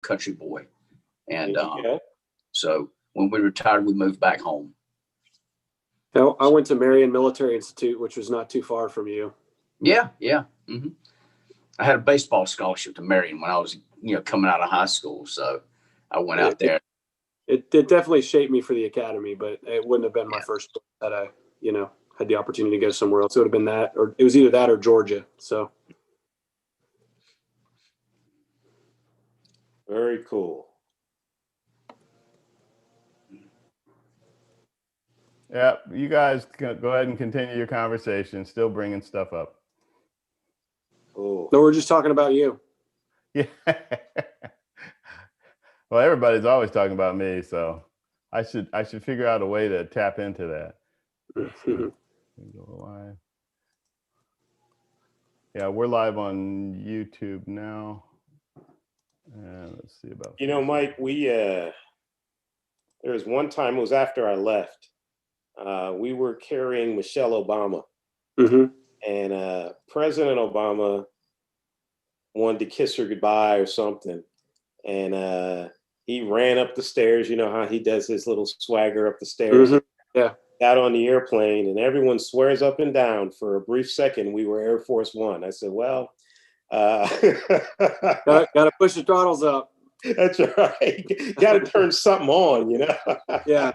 country boy. And go. so when we retired, we moved back home. Now, I went to Marion Military Institute, which was not too far from you. Yeah. Mm-hmm. I had a baseball scholarship to Marion when I was, coming out of high school. So I went out there. It definitely shaped me for the academy, but it wouldn't have been my first that I, had the opportunity to go somewhere else. It would have been that, or it was either that or Georgia. So. Very cool. Yeah, you guys go ahead and continue your conversation. Still bringing stuff up. Cool. No, we're just talking about you. Yeah. Well, everybody's always talking about me, so I should figure out a way to tap into that. Go live. Yeah, we're live on YouTube now. And let's see about. Mike, we there was one time, it was after I left. We were carrying Michelle Obama, and President Obama wanted to kiss her goodbye or something, and he ran up the stairs. You know how he does his little swagger up the stairs. Yeah. Got on the airplane, and everyone swears up and down. For a brief second, we were Air Force One. I said, "Well, gotta push the throttles up." That's right. Got to turn something on, Yeah.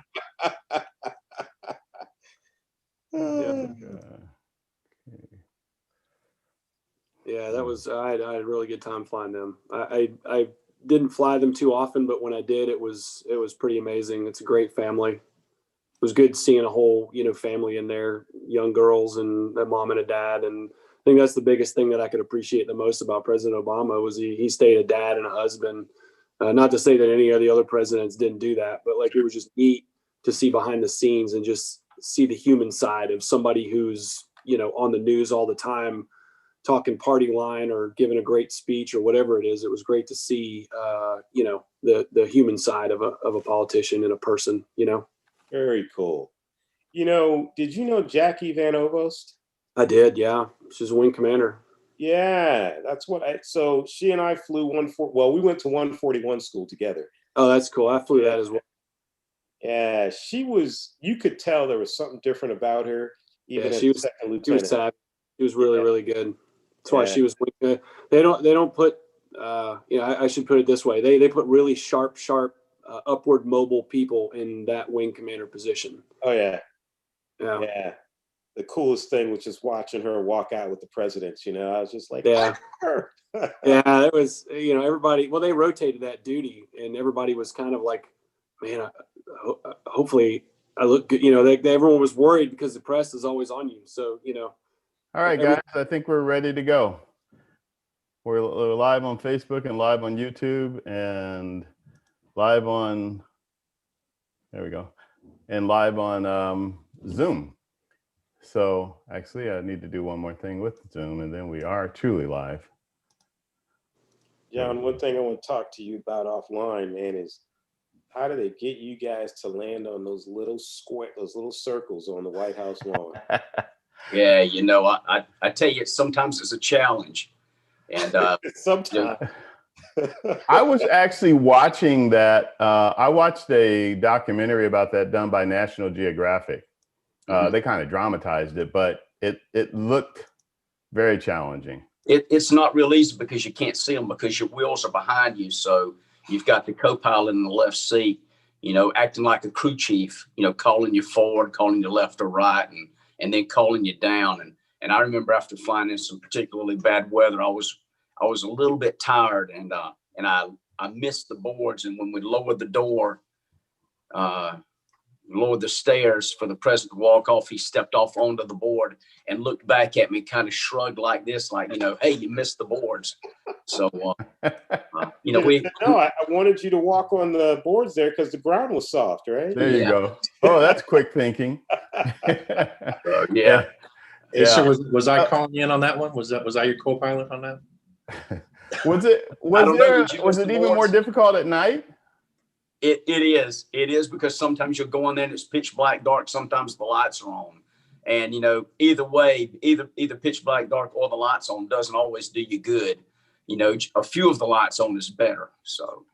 Yeah, that was I had a really good time flying them. I didn't fly them too often, but when I did, it was pretty amazing. It's a great family. It was good seeing a whole family in there, young girls and a mom and a dad. And I think that's the biggest thing that I could appreciate the most about President Obama was he stayed a dad and a husband. Not to say that any of the other presidents didn't do that, but it was just neat to see behind the scenes and just see the human side of somebody who's on the news all the time, talking party line or giving a great speech or whatever it is. It was great to see, the human side of a politician and a person. Very cool. Did you know Jackie Van Ovost? I did, yeah. She's a wing commander. Yeah, that's so she and I flew we went to 141 school together. Oh, that's cool. I flew that as well. Yeah, you could tell there was something different about her. Even as a second lieutenant. She was really, really good. That's why she was. They don't put. I should put it this way. They put really sharp, upward mobile people in that wing commander position. Oh yeah. Yeah. The coolest thing was just watching her walk out with the presidents. I was just like, yeah, yeah. It was everybody. Well, they rotated that duty, and everybody was kind of like, man, hopefully I look good. Everyone was worried because the press is always on you. So All right, guys, I think we're ready to go. We're live on Facebook and live on YouTube and live on, there we go, and live on Zoom. So actually, I need to do one more thing with Zoom, and then we are truly live. John, one thing I want to talk to you about offline, man, is how do they get you guys to land on those little circles on the White House lawn? Yeah, I tell you, sometimes it's a challenge. And sometimes. I was actually watching that. I watched a documentary about that done by National Geographic. They kind of dramatized it, but it looked very challenging. It's not real easy because you can't see them because your wheels are behind you. So you've got the co-pilot in the left seat, acting like a crew chief, calling you forward, calling you left or right, and then calling you down. And I remember after flying in some particularly bad weather, I was a little bit tired and I missed the boards. And when we lowered the door, lowered the stairs for the president to walk off, he stepped off onto the board and looked back at me, kind of shrugged like this, like, hey, you missed the boards. So, I wanted you to walk on the boards there because the ground was soft, right? There you go. Oh, that's quick thinking. Yeah. Hey, so was I calling in on that one? Was I your co-pilot on that? Was it even more difficult at night? It is because sometimes you'll go on there and it's pitch black dark. Sometimes the lights are on, and either way, either pitch black dark or the lights on doesn't always do you good. A few of the lights on is better. So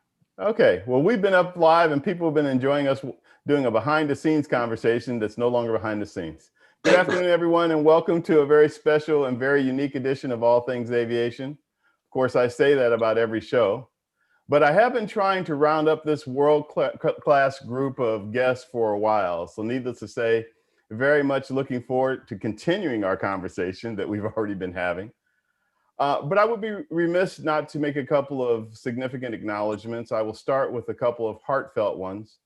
Okay, well, we've been up live and people have been enjoying us doing a behind the scenes conversation that's no longer behind the scenes. Good afternoon, everyone, and welcome to a very special and very unique edition of All Things Aviation. Of course, I say that about every show, but I have been trying to round up this world-class group of guests for a while. So needless to say, very much looking forward to continuing our conversation that we've already been having. But I would be remiss not to make a couple of significant acknowledgments. I will start with a couple of heartfelt ones.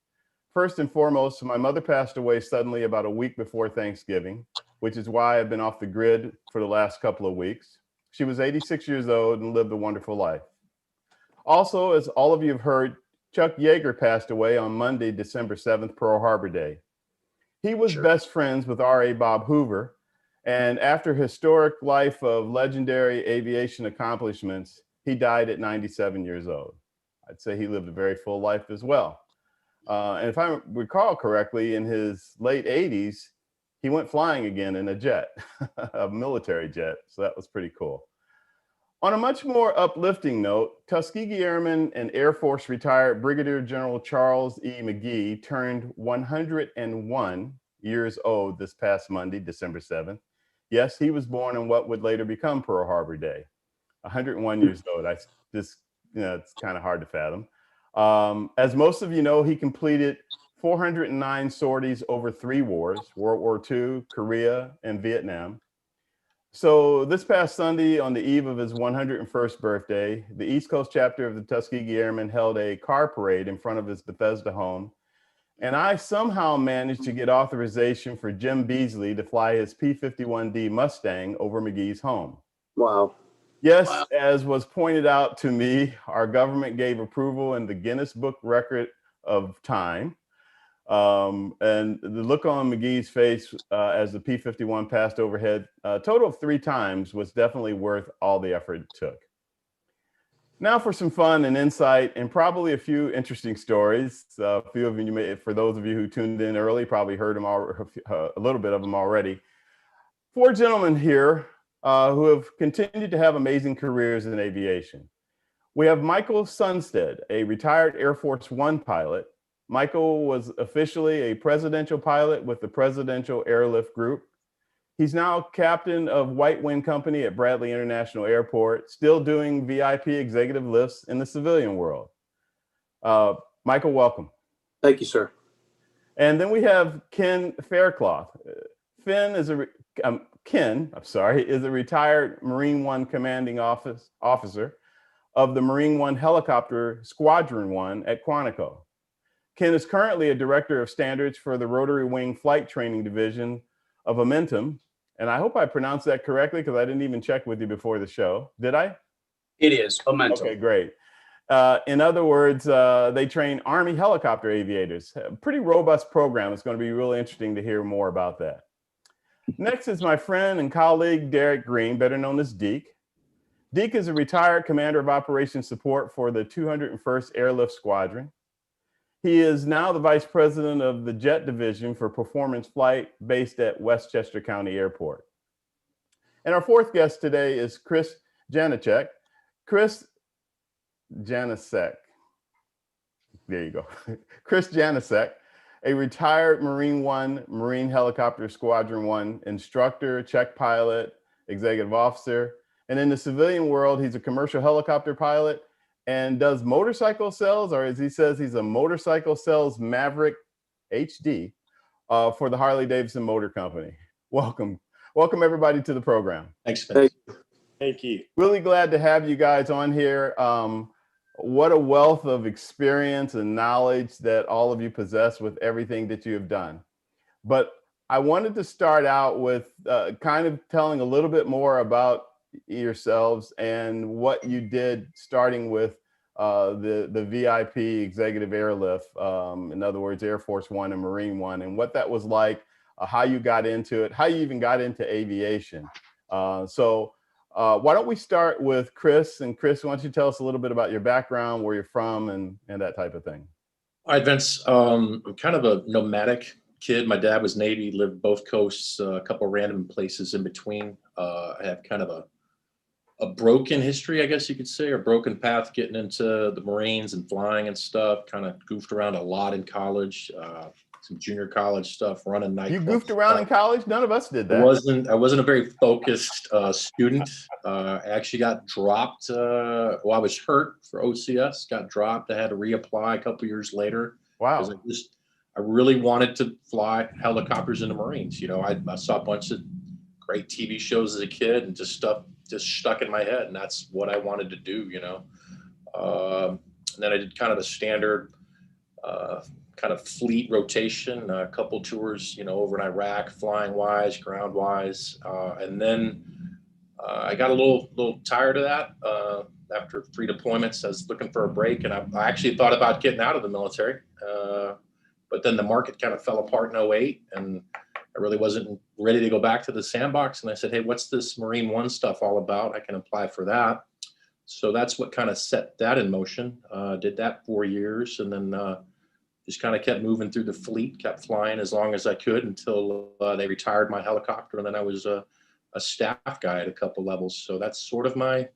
First and foremost, my mother passed away suddenly about a week before Thanksgiving, which is why I've been off the grid for the last couple of weeks. She was 86 years old and lived a wonderful life. Also, as all of you have heard, Chuck Yeager passed away on Monday, December 7th, Pearl Harbor Day. He was best friends with R.A. Bob Hoover, and after a historic life of legendary aviation accomplishments, he died at 97 years old. I'd say he lived a very full life as well. And if I recall correctly, in his late 80s, he went flying again in a jet, a military jet. So that was pretty cool. On a much more uplifting note, Tuskegee Airman and Air Force retired Brigadier General Charles E. McGee turned 101 years old this past Monday, December 7th. Yes, he was born on what would later become Pearl Harbor Day. 101 years old. It's kind of hard to fathom. As most of you know, he completed 409 sorties over 3 wars, World War II, Korea, and Vietnam. So this past Sunday, on the eve of his 101st birthday, the East Coast chapter of the Tuskegee Airmen held a car parade in front of his Bethesda home. And I somehow managed to get authorization for Jim Beasley to fly his P-51D Mustang over McGee's home. Wow. Yes, Wow. as was pointed out to me, our government gave approval in the Guinness Book Record of Time. And the look on McGee's face as the P-51 passed overhead, a total of 3 times, was definitely worth all the effort it took. Now for some fun and insight and probably a few interesting stories. A few of you for those of you who tuned in early, probably heard them a little bit of them already. 4 gentlemen here who have continued to have amazing careers in aviation. We have Michael Sunstead, a retired Air Force One pilot. Michael was officially a presidential pilot with the Presidential Airlift Group. He's now captain of White Wing Company at Bradley International Airport, still doing VIP executive lifts in the civilian world. Michael, welcome. Thank you, sir. And then we have Ken Faircloth. Ken is a retired Marine One commanding officer of the Marine One Helicopter Squadron One at Quantico. Ken is currently a director of standards for the Rotary Wing Flight Training Division of Amentum. And I hope I pronounced that correctly because I didn't even check with you before the show. Did I? It is momentum. Okay, great. In other words, they train Army helicopter aviators. A pretty robust program. It's going to be really interesting to hear more about that. Next is my friend and colleague, Derek Green, better known as Deke. Deke is a retired commander of operations support for the 201st Airlift Squadron. He is now the vice president of the Jet Division for Performance Flight based at Westchester County Airport. And our 4th guest today is Chris Janacek. Chris Janacek. There you go. Chris Janacek, a retired Marine One, Marine Helicopter Squadron One instructor, check pilot, executive officer. And in the civilian world, he's a commercial helicopter pilot and does motorcycle sales, or as he says, he's a motorcycle sales Maverick HD for the Harley-Davidson Motor Company. Welcome everybody to the program. Thanks, Vince. Thank you. Really glad to have you guys on here. What a wealth of experience and knowledge that all of you possess with everything that you have done. But I wanted to start out with kind of telling a little bit more about yourselves and what you did, starting with the VIP executive airlift, in other words, Air Force One and Marine One, and what that was like, how you got into it, how you even got into aviation. So why don't we start with Chris? And Chris, why don't you tell us a little bit about your background, where you're from, and that type of thing. All right, Vince. I'm kind of a nomadic kid. My dad was Navy, lived both coasts, a couple random places in between. I have kind of a a broken history, I guess you could say, or broken path getting into the Marines and flying and stuff. Kind of goofed around a lot in college, some junior college stuff, running nightclubs. You goofed around in college? None of us did I that. wasn't a very focused student. I actually got dropped. I was hurt for OCS, got dropped. I had to reapply a couple years later. Wow. I really wanted to fly helicopters in the Marines. You know, I saw a bunch of great TV shows as a kid, and just stuck in my head, and that's what I wanted to do. You know, and then I did kind of the standard kind of fleet rotation, a couple tours, you know, over in Iraq, flying wise, ground wise, and then I got a little tired of that. After 3 deployments, I was looking for a break, and I actually thought about getting out of the military. But then the market kind of fell apart in 08, and I really wasn't ready to go back to the sandbox. And I said, hey, what's this Marine One stuff all about? I can apply for that. So that's what kind of set that in motion. Did that 4 years, and then just kind of kept moving through the fleet, kept flying as long as I could until they retired my helicopter. And then I was a staff guy at a couple levels. So that's sort of my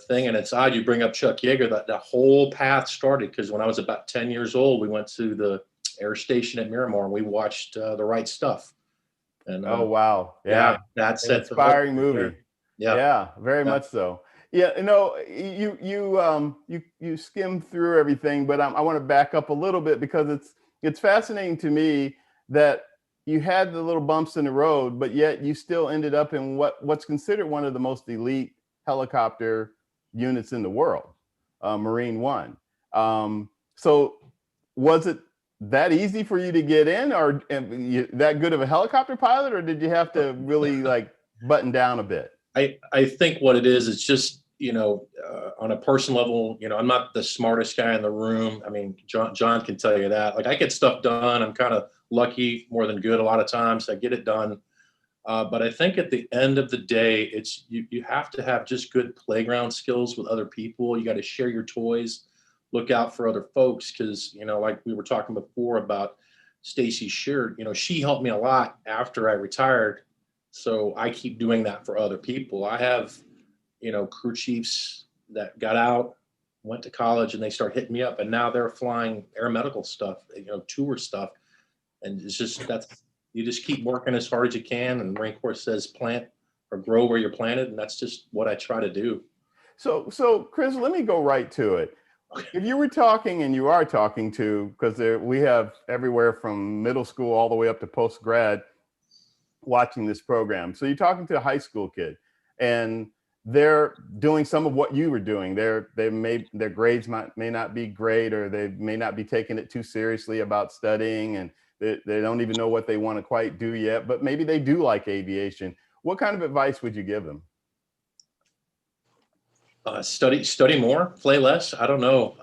thing. And it's odd you bring up Chuck Yeager. That the whole path started because when I was about 10 years old, we went to the air station at Miramar and we watched The Right Stuff. And oh wow, yeah, that's an inspiring movie. Yeah, very much so. Yeah, you know, you skim through everything, but I want to back up a little bit because it's fascinating to me that you had the little bumps in the road, but yet you still ended up in what's considered one of the most elite helicopter units in the world, Marine One. So was it that easy for you to get in, or that good of a helicopter pilot, or did you have to really like button down a bit? I think what it is just, you know, on a personal level, you know, I'm not the smartest guy in the room. I mean, John can tell you that. Like, I get stuff done. I'm kind of lucky more than good a lot of times. I get it done. But I think at the end of the day, it's you have to have just good playground skills with other people. You got to share your toys, look out for other folks, because, you know, like we were talking before about Stacy Sheard, you know, she helped me a lot after I retired. So I keep doing that for other people. I have, you know, crew chiefs that got out, went to college, and they start hitting me up, and now they're flying air medical stuff, you know, tour stuff. And it's just, you just keep working as hard as you can. And the Marine Corps says plant or grow where you're planted. And that's just what I try to do. So Chris, let me go right to it. If you were talking, and you are talking to, because we have everywhere from middle school all the way up to post-grad watching this program. So you're talking to a high school kid, and they're doing some of what you were doing. Their grades may not be great, or they may not be taking it too seriously about studying, and they don't even know what they want to quite do yet, but maybe they do like aviation. What kind of advice would you give them? Study more, play less. I don't know.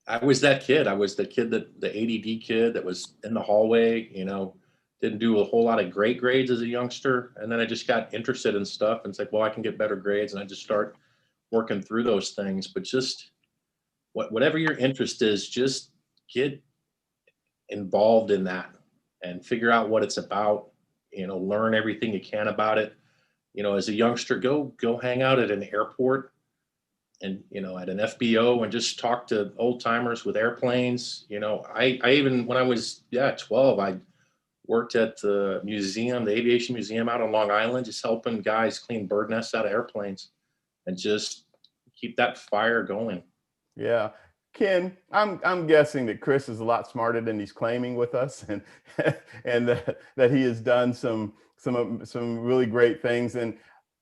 I was that kid. I was the kid the ADD kid that was in the hallway, you know, didn't do a whole lot of great grades as a youngster. And then I just got interested in stuff, and it's like, well, I can get better grades. And I just start working through those things. But just whatever your interest is, just get involved in that and figure out what it's about, you know, learn everything you can about it. You know, as a youngster, go hang out at an airport and, you know, at an FBO, and just talk to old timers with airplanes. You know, I even, when I was 12, I worked at the museum, the Aviation Museum out on Long Island, just helping guys clean bird nests out of airplanes, and just keep that fire going. Yeah. Ken, I'm guessing that Chris is a lot smarter than he's claiming with us, and and that he has done some really great things. And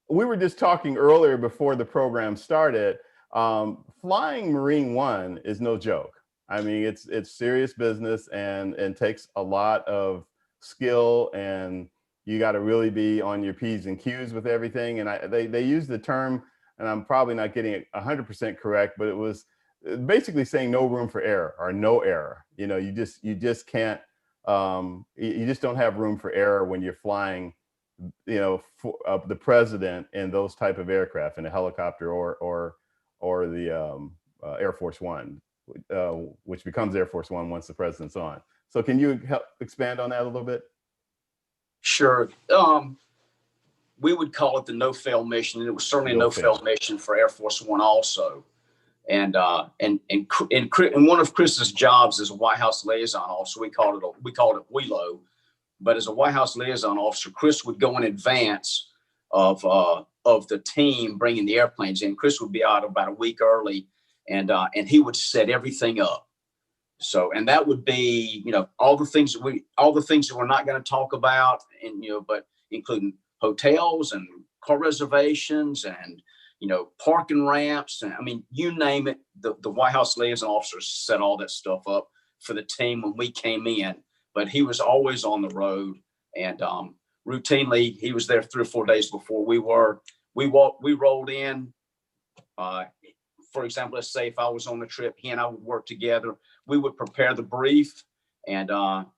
we were just talking earlier before the program started. Flying Marine One is no joke. I mean, it's serious business, and takes a lot of skill, and you got to really be on your P's and Q's with everything. And they use the term, and I'm probably not getting it 100% correct, but it was basically saying no room for error, or no error. You know, you just can't, you just don't have room for error when you're flying, you know, the president in those type of aircraft, in a helicopter or the Air Force One, which becomes Air Force One once the president's on. So can you help expand on that a little bit? Sure. we would call it the no-fail mission, and it was certainly a No no-fail fail. mission for Air Force One also. And one of Chris's jobs as a White House liaison officer, we called it WELO, but as a White House liaison officer, Chris would go in advance of the team bringing the airplanes in. Chris would be out about a week early, and he would set everything up. So, and that would be, all the things that we're not going to talk about, and but including hotels and car reservations and parking ramps, and I mean, you name it. The White House liaison officers set all that stuff up for the team when we came in. But he was always on the road, and routinely he was there 3 or 4 days before we were. We rolled in. For example, let's say if I was on the trip, he and I would work together. We would prepare the brief, and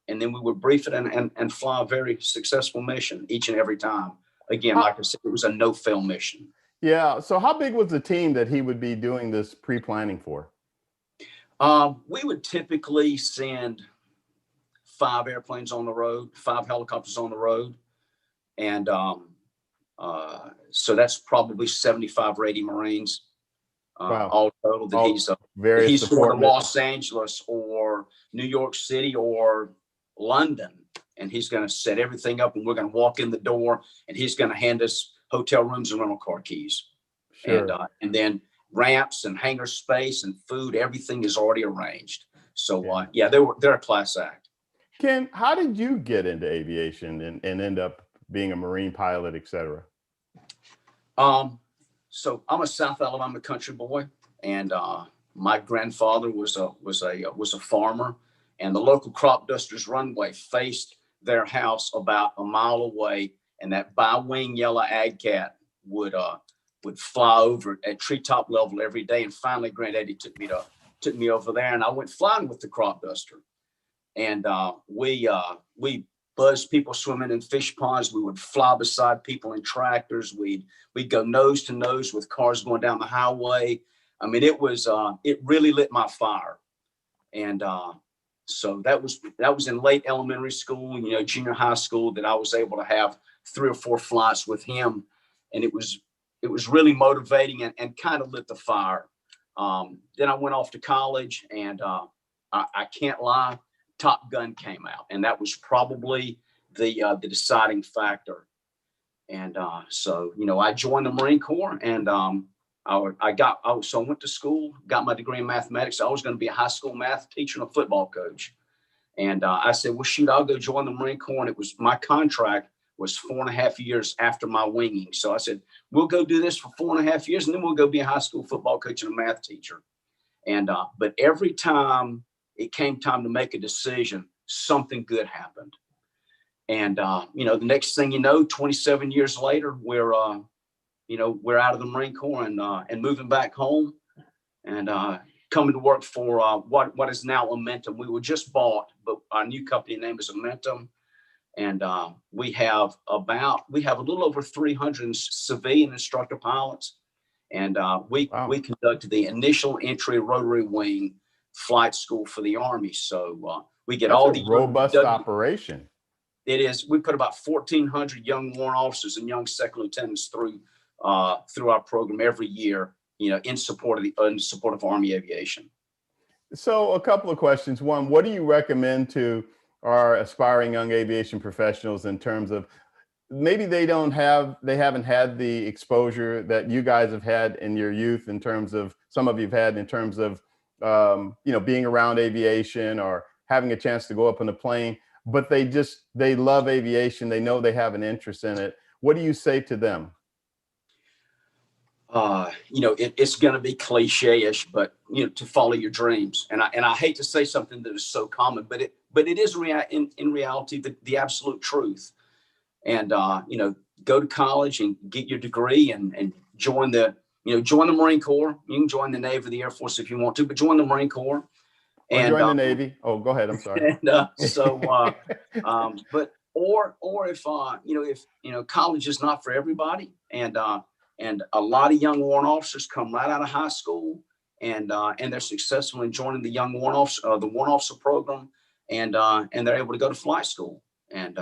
then we would brief it and fly a very successful mission each and every time. Again, like I said, it was a no-fail mission. Yeah. So how big was the team that he would be doing this pre-planning for? We would typically send 5 airplanes on the road, 5 helicopters on the road. And so that's probably 75 or 80 Marines. Wow. All total that he's for Los Angeles or New York City or London, and he's going to set everything up, and we're going to walk in the door, and he's going to hand us hotel rooms and rental car keys. Sure. And then ramps and hangar space and food, everything is already arranged. So they're a class act. Ken, how did you get into aviation and end up being a Marine pilot, et cetera? So I'm a South Alabama country boy, and my grandfather was a farmer, and the local crop dusters runway faced their house about a mile away, and that bi-wing yellow ag cat would fly over at treetop level every day. And finally, Granddaddy took me over there, and I went flying with the crop duster, and we buzzed people swimming in fish ponds. We would fly beside people in tractors. We'd go nose to nose with cars going down the highway. I mean, it really lit my fire. And so that was in late elementary school, junior high school, that I was able to have 3 or 4 flights with him. And it was really motivating and kind of lit the fire. Then I went off to college, and I can't lie, Top Gun came out, and that was probably the deciding factor. And so I joined the Marine Corps, and I went to school, got my degree in mathematics. I was going to be a high school math teacher and a football coach. And I said, well, shoot, I'll go join the Marine Corps. And my contract was 4.5 years after my winging. So I said, we'll go do this for 4.5 years, and then we'll go be a high school football coach and a math teacher. And but every time it came time to make a decision, something good happened. And the next thing you know, 27 years later, we're out of the Marine Corps and moving back home, and coming to work for what is now Amentum. We were just bought, but our new company name is Amentum, and we have a little over 300 civilian instructor pilots, and we conduct the initial entry rotary wing flight school for the Army. So we get all the robust operation. It is. We put about 1,400 young warrant officers and young second lieutenants through our program every year, in support of Army aviation. So a couple of questions. One, what do you recommend to our aspiring young aviation professionals in terms of maybe they haven't had the exposure that you guys have had in your youth, in terms of some of you've had in terms of being around aviation or having a chance to go up on a plane, but they love aviation. They know they have an interest in it. What do you say to them? It's going to be cliche-ish, but to follow your dreams. And I hate to say something that is so common, but it is in reality the absolute truth. And go to college and get your degree and join the Marine Corps. You can join the Navy or the Air Force if you want to, but join the Marine Corps. And join the Navy. Oh, go ahead. I'm sorry. And or if college is not for everybody, and a lot of young warrant officers come right out of high school, and they're successful in joining the young warrant officer program, and they're able to go to flight school. And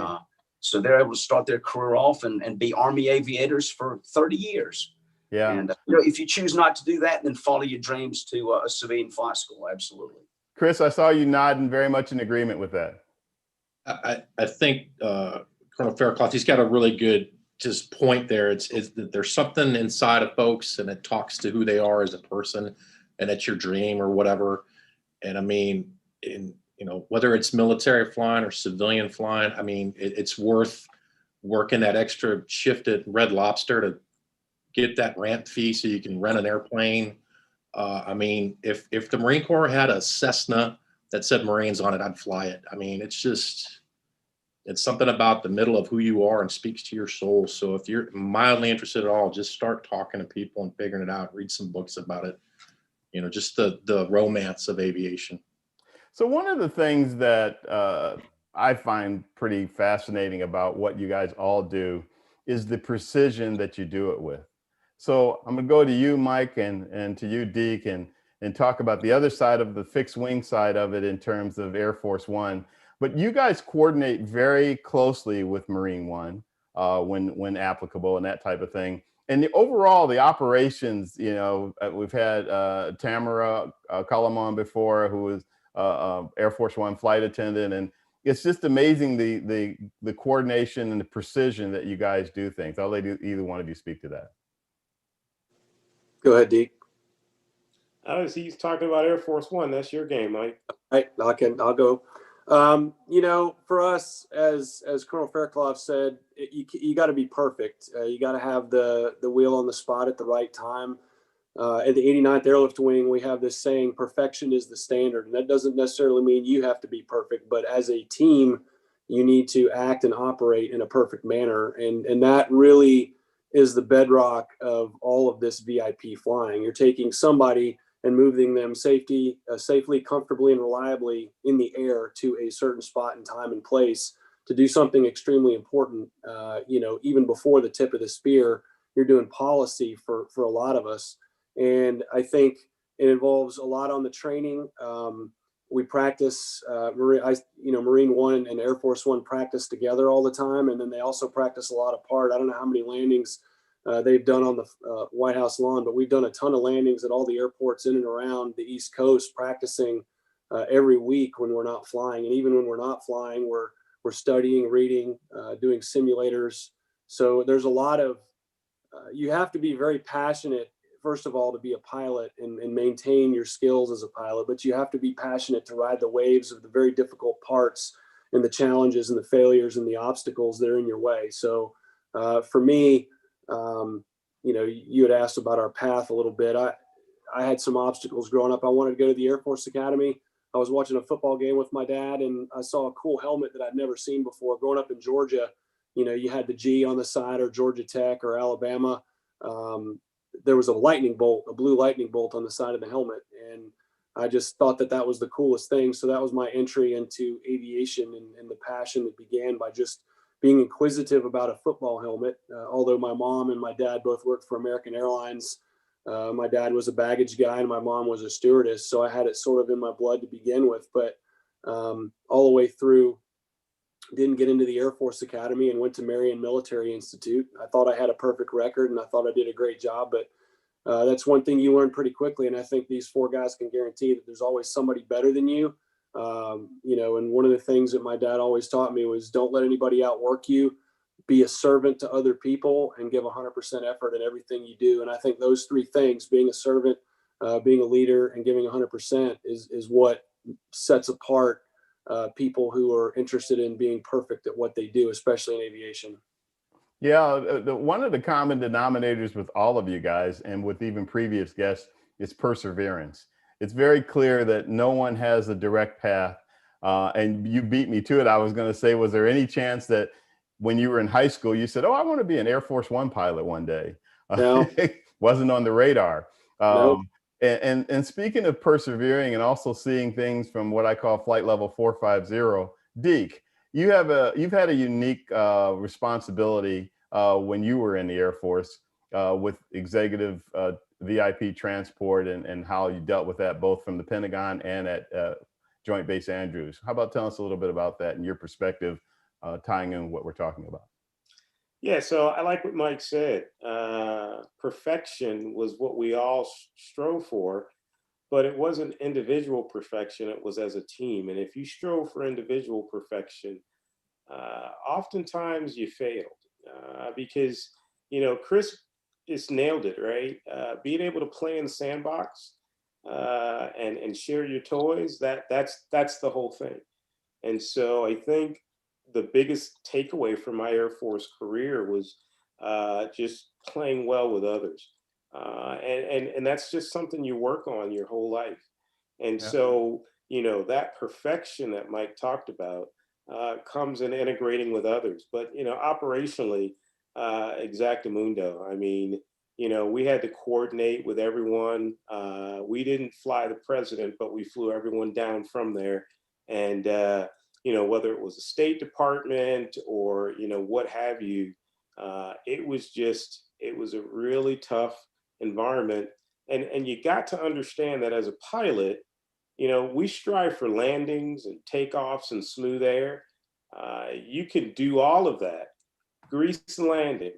So they're able to start their career off and be Army aviators for 30 years. Yeah. And you know, if you choose not to do that, then follow your dreams to a civilian flight school. Absolutely. Chris, I saw you nodding, very much in agreement with that. I think Colonel Faircloth, he's got a really good just point there. It's that there's something inside of folks, and it talks to who they are as a person, and it's your dream or whatever. And I mean, you know, whether it's military flying or civilian flying, I mean, it's worth working that extra shift at Red Lobster to get that ramp fee so you can rent an airplane. I mean, if the Marine Corps had a Cessna that said Marines on it, I'd fly it. I mean, it's something about the middle of who you are and speaks to your soul. So if you're mildly interested at all, just start talking to people and figuring it out. Read some books about it. You know, just the romance of aviation. So one of the things that I find pretty fascinating about what you guys all do is the precision that you do it with. So I'm going to go to you, Mike, and to you, Deke, and talk about the other side of the fixed wing side of it in terms of Air Force One. But you guys coordinate very closely with Marine One when applicable and that type of thing. And the operations, you know, we've had Tamara Cullum on before, who was Air Force One flight attendant, and it's just amazing the coordination and the precision that you guys do things. I'll let either one of you speak to that. Go ahead, Deke. He's talking about Air Force One. That's your game, Mike. Right, I'll go. You know, for us, as Colonel Faircloth said, you got to be perfect. You got to have the wheel on the spot at the right time. At the 89th Airlift Wing, we have this saying, perfection is the standard. And that doesn't necessarily mean you have to be perfect, but as a team, you need to act and operate in a perfect manner. And that really is the bedrock of all of this VIP flying. You're taking somebody and moving them safely, comfortably, and reliably in the air to a certain spot and time and place to do something extremely important. You know, even before the tip of the spear, you're doing policy for a lot of us. And I think it involves a lot on the training. We practice, Marine One and Air Force One practice together all the time. And then they also practice a lot apart. I don't know how many landings they've done on the White House lawn, but we've done a ton of landings at all the airports in and around the East Coast, practicing every week when we're not flying. And even when we're not flying, we're studying, reading, doing simulators. So there's a lot of, you have to be very passionate, first of all, to be a pilot and maintain your skills as a pilot, but you have to be passionate to ride the waves of the very difficult parts and the challenges and the failures and the obstacles that are in your way. So for me, you know, you had asked about our path a little bit. I had some obstacles growing up. I wanted to go to the Air Force Academy. I was watching a football game with my dad, and I saw a cool helmet that I'd never seen before. Growing up in Georgia, you know, you had the G on the side, or Georgia Tech or Alabama. There was a lightning bolt, a blue lightning bolt on the side of the helmet. And I just thought that was the coolest thing. So that was my entry into aviation and the passion that began by just being inquisitive about a football helmet. Although my mom and my dad both worked for American Airlines, my dad was a baggage guy and my mom was a stewardess. So I had it sort of in my blood to begin with, but all the way through, didn't get into the Air Force Academy and went to Marion Military Institute. I thought I had a perfect record and I thought I did a great job, but that's one thing you learn pretty quickly. And I think these four guys can guarantee that there's always somebody better than you. You know, and one of the things that my dad always taught me was don't let anybody outwork you, be a servant to other people, and give 100% effort in everything you do. And I think those three things, being a servant, being a leader, and giving 100% is what sets apart people who are interested in being perfect at what they do, especially in aviation. Yeah, one of the common denominators with all of you guys and with even previous guests is perseverance. It's very clear that no one has a direct path. And you beat me to it. I was going to say, was there any chance that when you were in high school, you said, oh, I want to be an Air Force One pilot one day? No. Wasn't on the radar. Nope. And speaking of persevering and also seeing things from what I call flight level 450, Deke, you've had a unique responsibility when you were in the Air Force with executive VIP transport and how you dealt with that both from the Pentagon and at Joint Base Andrews. How about telling us a little bit about that and your perspective tying in what we're talking about. Yeah, so I like what Mike said. Perfection was what we all strove for, but it wasn't individual perfection, it was as a team. And if you strove for individual perfection, oftentimes you failed because, Chris just nailed it, right? Being able to play in the sandbox and share your toys, that's the whole thing. And so I think the biggest takeaway from my Air Force career was just playing well with others. And that's just something you work on your whole life. And Yeah. so, that perfection that Mike talked about comes in integrating with others. But, operationally, exactamundo. I mean, we had to coordinate with everyone. We didn't fly the president, but we flew everyone down from there. And, whether it was a State Department or, what have you, it was a really tough environment. And you got to understand that as a pilot, we strive for landings and takeoffs and smooth air. You can do all of that, grease the landing,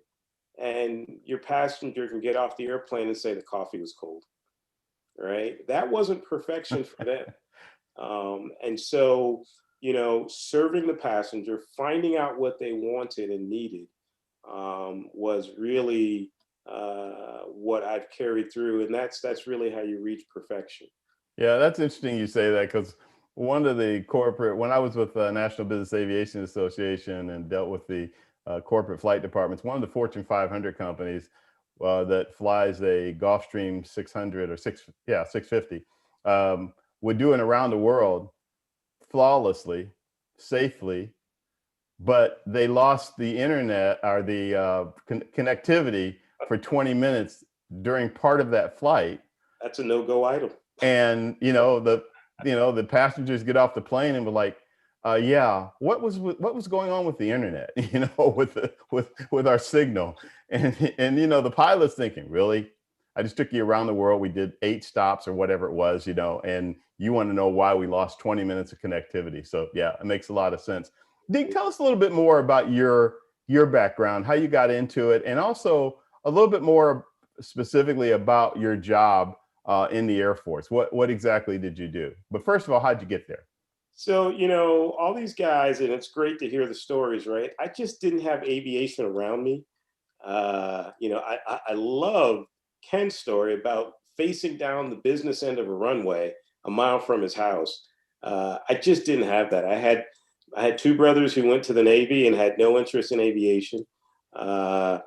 and your passenger can get off the airplane and say the coffee was cold, right? That wasn't perfection for them. And so, serving the passenger, finding out what they wanted and needed was really what I've carried through. And that's really how you reach perfection. Yeah, that's interesting you say that, because one of the when I was with the National Business Aviation Association and dealt with the corporate flight departments, one of the Fortune 500 companies that flies a Gulfstream 600 or 650 would do it around the world flawlessly, safely, but they lost the internet or the connectivity for 20 minutes during part of that flight. That's a no-go item. And the passengers get off the plane and were like, yeah, what was going on with the internet, with our signal? And the pilot's thinking, really? I just took you around the world. We did 8 stops or whatever it was, and you want to know why we lost 20 minutes of connectivity. So yeah, it makes a lot of sense. Deke, tell us a little bit more about your background, how you got into it, and also a little bit more specifically about your job in the Air Force. What exactly did you do? But first of all, how'd you get there? So, all these guys, and it's great to hear the stories, right? I just didn't have aviation around me. I love Ken's story about facing down the business end of a runway a mile from his house. I just didn't have that. I had 2 brothers who went to the Navy and had no interest in aviation. I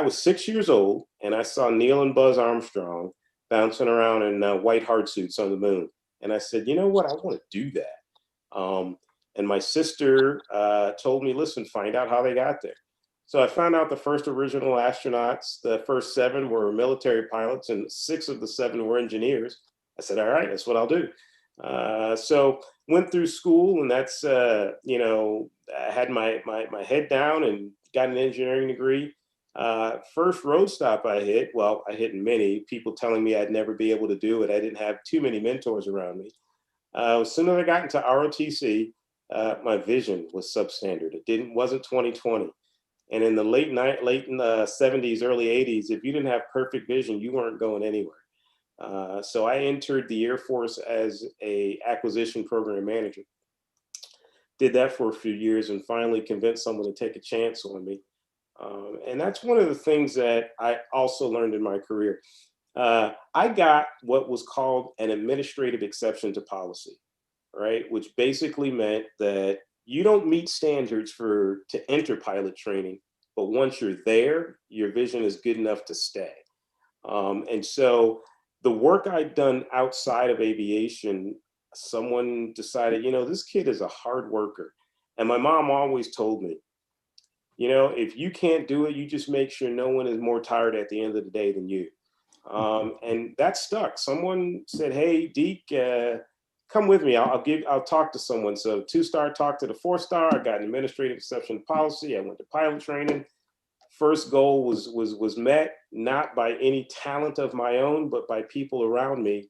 was 6 years old and I saw Neil and Buzz Armstrong bouncing around in white hard suits on the moon. And I said, you know what? I want to do that. And my sister told me, listen, find out how they got there. So I found out the first original astronauts, the first 7 were military pilots and 6 of the 7 were engineers. I said, all right, that's what I'll do. So went through school, and that's, I had my head down and got an engineering degree. First road stop I hit many, people telling me I'd never be able to do it. I didn't have too many mentors around me. As soon as I got into ROTC, my vision was substandard. It wasn't 20/20. And in the late 70s, early 80s, if you didn't have perfect vision, you weren't going anywhere. So I entered the Air Force as a acquisition program manager. Did that for a few years and finally convinced someone to take a chance on me. And that's one of the things that I also learned in my career. I got what was called an administrative exception to policy, right? Which basically meant that you don't meet standards to enter pilot training, but once you're there, your vision is good enough to stay. And so the work I'd done outside of aviation, someone decided, this kid is a hard worker. And my mom always told me, if you can't do it, you just make sure no one is more tired at the end of the day than you. And that stuck. Someone said, hey, Deke, come with me. I'll talk to someone. So 2-star talked to the 4-star. I got an administrative exception to policy. I went to pilot training. First goal was met, not by any talent of my own, but by people around me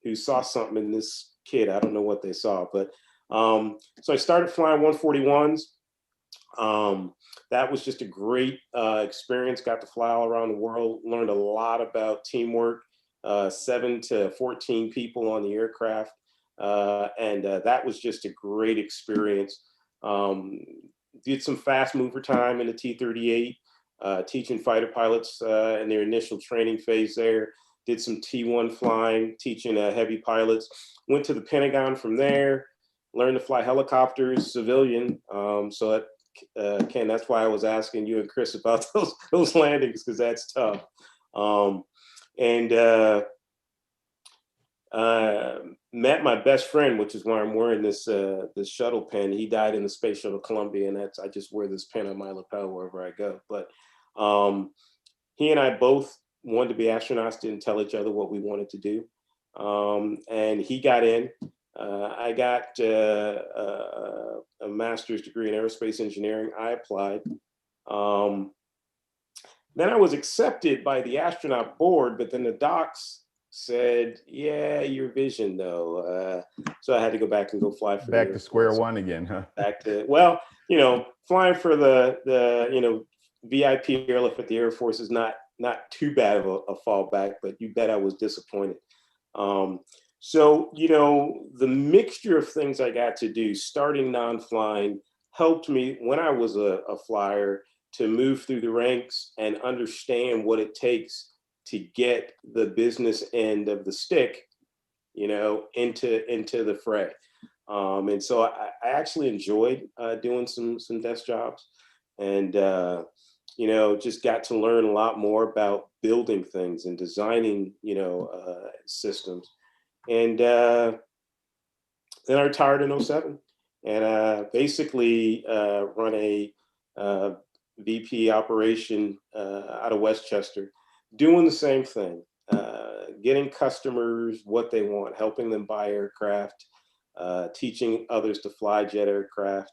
who saw something in this kid. I don't know what they saw, but so I started flying 141s. That was just a great experience. Got to fly all around the world, learned a lot about teamwork, 7 to 14 people on the aircraft. And that was just a great experience. Did some fast mover time in the T-38, teaching fighter pilots in their initial training phase there. Did some T-1 flying, teaching heavy pilots. Went to the Pentagon from there, learned to fly helicopters, civilian. So that, Ken, that's why I was asking you and Chris about those landings, because that's tough. Met my best friend, which is why I'm wearing this this shuttle pin. He died in the Space Shuttle Columbia, and I just wear this pin on my lapel wherever I go. But he and I both wanted to be astronauts, didn't tell each other what we wanted to do. And he got in. I got a master's degree in aerospace engineering. I applied. Then I was accepted by the astronaut board, but then the docs said, yeah, your vision though. So I had to go back and go fly for back to square one again, huh? Back to, well, flying for the VIP airlift at the Air Force is not too bad of a fallback, but you bet I was disappointed. So, the mixture of things I got to do, starting non-flying, helped me when I was a flyer to move through the ranks and understand what it takes to get the business end of the stick, into the fray. And so I actually enjoyed doing some desk jobs, and just got to learn a lot more about building things and designing, systems. And then I retired in 07, and basically run a VP operation out of Westchester, doing the same thing, getting customers what they want, helping them buy aircraft, teaching others to fly jet aircraft,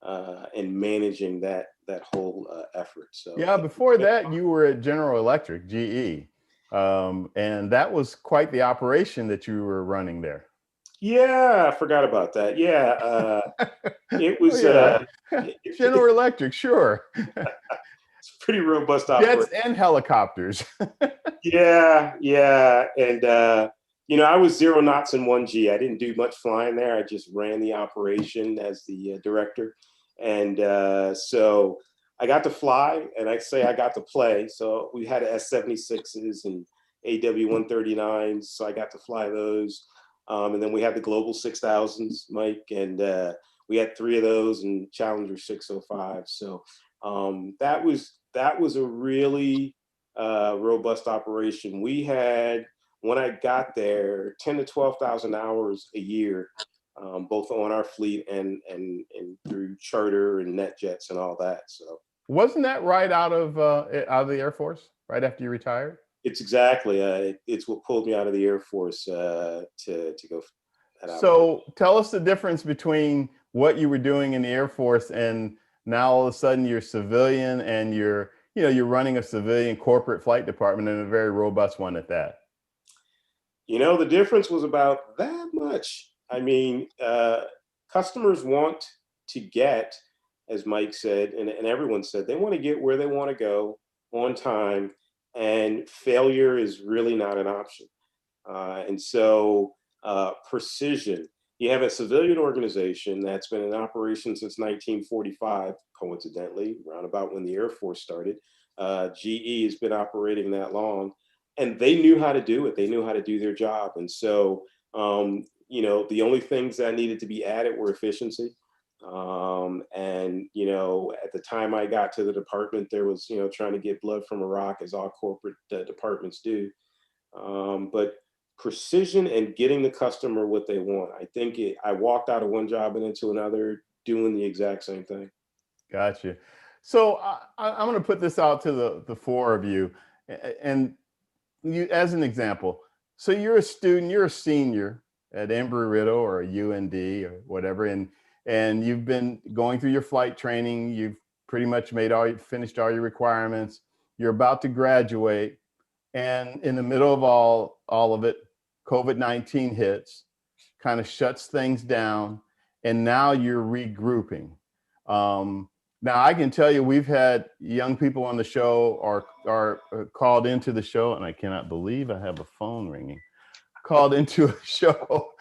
and managing that whole effort. So yeah, before that, you were at General Electric, GE, and that was quite the operation that you were running there. Yeah, I forgot about that. Yeah, it was General Electric, sure. It's a pretty robust Jets operation. and helicopters. Yeah, and I was 0 knots in 1G. I didn't do much flying there. I just ran the operation as the director, and so I got to fly, and I say I got to play. So we had S-76s and AW-139s, so I got to fly those. And then we had the Global 6000s, Mike, and we had 3 of those and Challenger 605. So that was a really robust operation. We had, when I got there, 10 to 12,000 hours a year, both on our fleet and through charter and net jets and all that. So wasn't that right out of the Air Force, right after you retired? It's exactly. It's what pulled me out of the Air Force to go. So tell us the difference between what you were doing in the Air Force and now all of a sudden you're civilian and you're running a civilian corporate flight department and a very robust one at that. The difference was about that much. I mean, customers want to get, as Mike said, and everyone said, they want to get where they want to go on time. And failure is really not an option. And so precision, you have a civilian organization that's been in operation since 1945, coincidentally, around about when the Air Force started. GE has been operating that long, and they knew how to do it. They knew how to do their job. And so, the only things that needed to be added were efficiency. At the time I got to the department, there was, trying to get blood from a rock, as all corporate departments do. But precision and getting the customer what they want. I think I walked out of one job and into another doing the exact same thing. Gotcha. So I'm going to put this out to the 4 of you, and you as an example. So you're a student, you're a senior at Embry-Riddle or a UND or whatever, and you've been going through your flight training. You've pretty much finished all your requirements. You're about to graduate, and in the middle of all of it, COVID-19 hits, kind of shuts things down, and now you're regrouping. Now I can tell you, we've had young people on the show or are called into the show, and I cannot believe I have a phone ringing. Called into a show,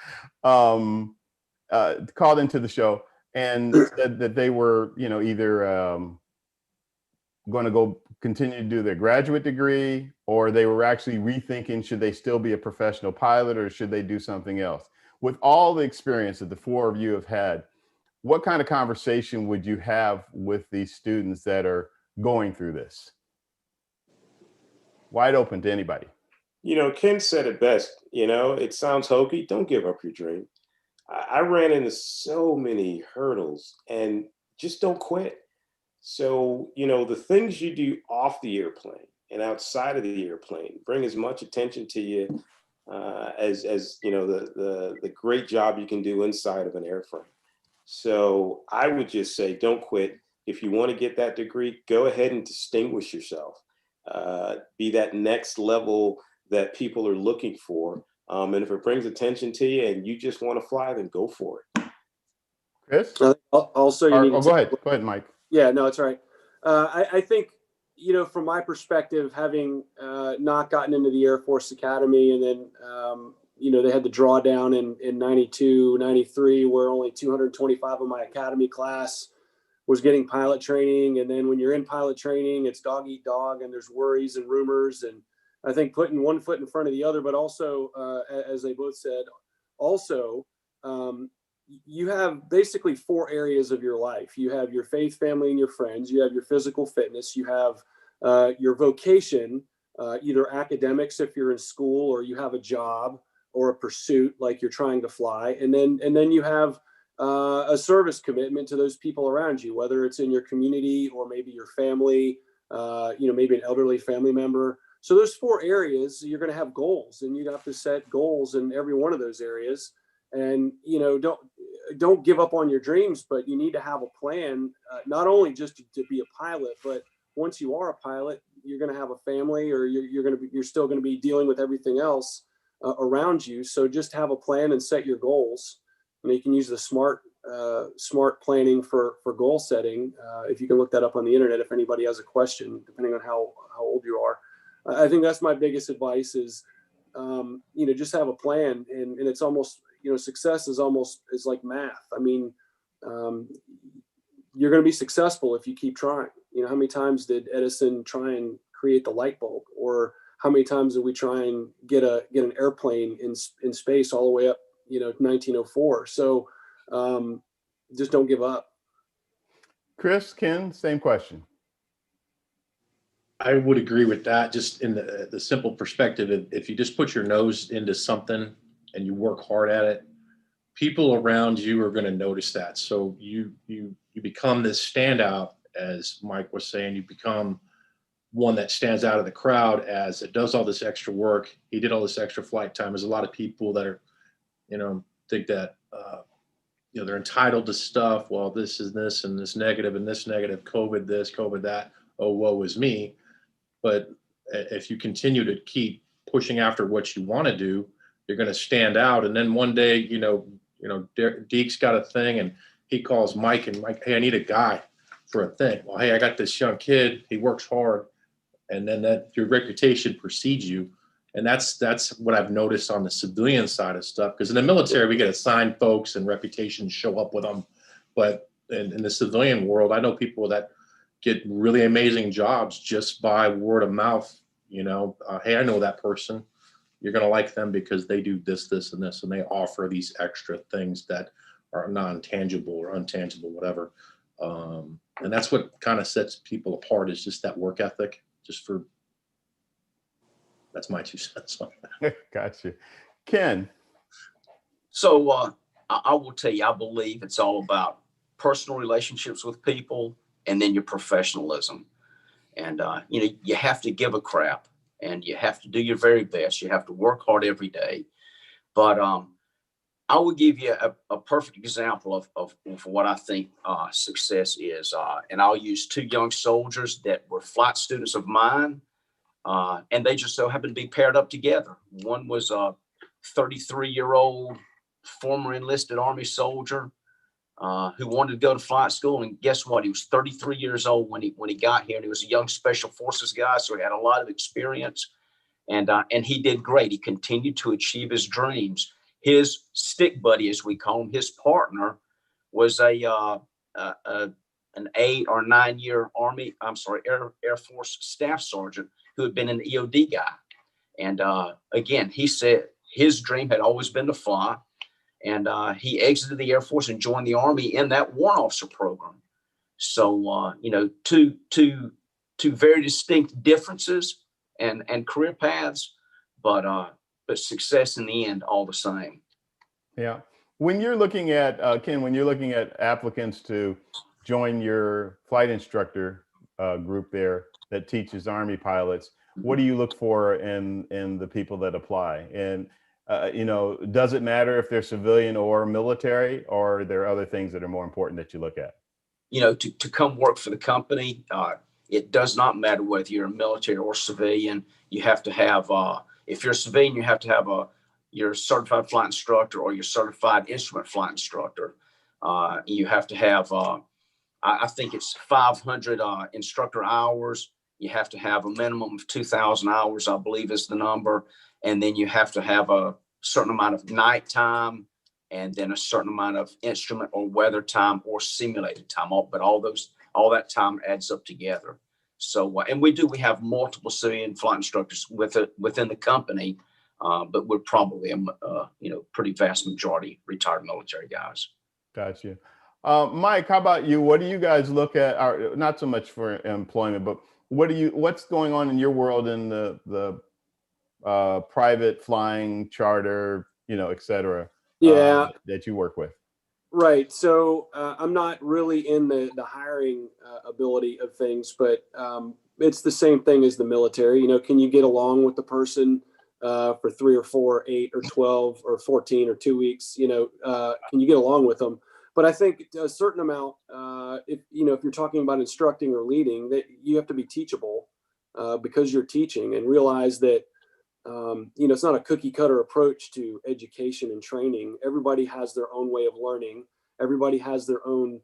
called into the show, and said that they were, either going to go continue to do their graduate degree, or they were actually rethinking, should they still be a professional pilot or should they do something else? With all the experience that the four of you have had, what kind of conversation would you have with these students that are going through this? Wide open to anybody. Ken said it best. It sounds hokey. Don't give up your dream. I ran into so many hurdles, and just don't quit. So, the things you do off the airplane and outside of the airplane bring as much attention to you as the great job you can do inside of an airframe. So I would just say, don't quit. If you want to get that degree, go ahead and distinguish yourself. Be that next level that people are looking for. And if it brings attention to you and you just want to fly, then go for it. Chris? Also, you need to go ahead, Mike. Yeah, no, it's all right. I think, from my perspective, having not gotten into the Air Force Academy, and then, they had the drawdown in 92, 93, where only 225 of my academy class was getting pilot training. And then when you're in pilot training, it's dog eat dog, and there's worries and rumors. And I think putting one foot in front of the other, but also, as they both said, also, you have basically four areas of your life. You have your faith, family, and your friends. You have your physical fitness. You have your vocation, either academics if you're in school, or you have a job or a pursuit like you're trying to fly. And then you have a service commitment to those people around you, whether it's in your community or maybe your family, maybe an elderly family member. So those four areas, you're going to have goals, and you have to set goals in every one of those areas. And, don't give up on your dreams, but you need to have a plan, not only just to be a pilot, but once you are a pilot, you're going to have a family, or you're still going to be dealing with everything else around you. So just have a plan and set your goals. You can use the smart planning for goal setting. If you can look that up on the internet, if anybody has a question, depending on how old you are. I think that's my biggest advice is, just have a plan, and it's almost, success is like math. I mean, you're going to be successful if you keep trying. How many times did Edison try and create the light bulb, or how many times did we try and get an airplane in space all the way up, 1904? So just don't give up. Chris, Ken, same question. I would agree with that. Just in the simple perspective, if you just put your nose into something and you work hard at it, people around you are going to notice that. So you become this standout, as Mike was saying. You become one that stands out of the crowd, as it does all this extra work. He did all this extra flight time. There's a lot of people that are, think that they're entitled to stuff. Well, this is this and this negative and this negative, COVID this, COVID that. Oh, woe is me. But if you continue to keep pushing after what you want to do, you're going to stand out. And then one day, Deke's got a thing, and he calls Mike, and Mike, hey, I need a guy for a thing. Well, hey, I got this young kid. He works hard. And then that your reputation precedes you. And that's what I've noticed on the civilian side of stuff. Because in the military, we get assigned folks and reputations show up with them. But in the civilian world, I know people that get really amazing jobs just by word of mouth. Hey, I know that person. You're going to like them because they do this, this, and this, and they offer these extra things that are non-tangible or untangible, whatever. And that's what kind of sets people apart, is just that work ethic. That's my 2 cents on that. Gotcha. Ken. So I will tell you, I believe it's all about personal relationships with people, and then your professionalism. And, you have to give a crap, and you have to do your very best. You have to work hard every day. But I will give you a perfect example of what I think success is. And I'll use 2 young soldiers that were flight students of mine, and they just so happened to be paired up together. One was a 33-year-old former enlisted Army soldier who wanted to go to flight school. And guess what? He was 33 years old when he got here, and he was a young special forces guy. So he had a lot of experience, and he did great. He continued to achieve his dreams. His stick buddy, as we call him, his partner, was an 8 or 9 year Air Force staff sergeant who had been an EOD guy. And again, he said his dream had always been to fly. And he exited the Air Force and joined the Army in that warrant officer program. So, two very distinct differences and career paths, but success in the end, all the same. Yeah. When you're looking at, Ken, when you're looking at applicants to join your flight instructor group there that teaches Army pilots, what do you look for in the people that apply? And does it matter if they're civilian or military, or are there other things that are more important that you look at? To come work for the company, it does not matter whether you're a military or civilian. You have to have, if you're a civilian, you have to have your certified flight instructor or your certified instrument flight instructor. You have to have, I think it's 500 instructor hours. You have to have a minimum of 2,000 hours, I believe is the number. And then you have to have a certain amount of nighttime, and then a certain amount of instrument or weather time or simulated time. But all that time adds up together. So, and we have multiple civilian flight instructors within the company, but we're probably pretty vast majority retired military guys. Gotcha. Mike, how about you? What do you guys look at? Not so much for employment, but what's going on in your world in the private flying, charter, et cetera, that you work with? Right. So I'm not really in the hiring ability of things, but it's the same thing as the military. Can you get along with the person for 3 or 4, 8 or 12 or 14 or 2 weeks? Can you get along with them? But I think a certain amount, if you're talking about instructing or leading, that you have to be teachable because you're teaching, and realize that it's not a cookie cutter approach to education and training. Everybody has their own way of learning. Everybody has their own,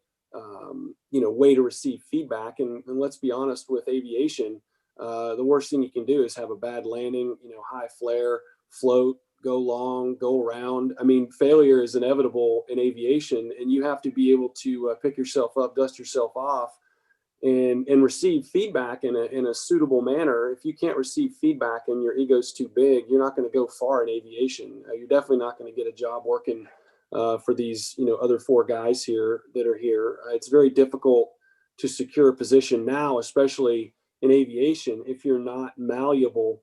way to receive feedback. And let's be honest, with aviation, the worst thing you can do is have a bad landing, high flare, float, go long, go around. I mean, failure is inevitable in aviation, and you have to be able to pick yourself up, dust yourself off, and receive feedback in a suitable manner. If you can't receive feedback and your ego's too big, you're not going to go far in aviation. You're definitely not going to get a job working for these, other 4 guys here that are here. It's very difficult to secure a position now, especially in aviation, if you're not malleable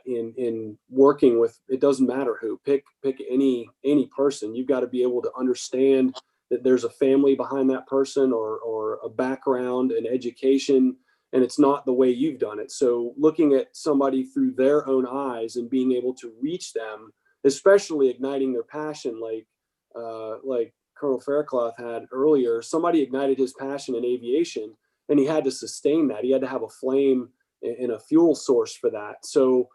in working with. It doesn't matter who. Pick any person. You've got to be able to understand that there's a family behind that person, or a background and education, and it's not the way you've done it. So looking at somebody through their own eyes and being able to reach them, especially igniting their passion, like Colonel Faircloth had earlier. Somebody ignited his passion in aviation, and he had to sustain that. He had to have a flame and a fuel source for that. So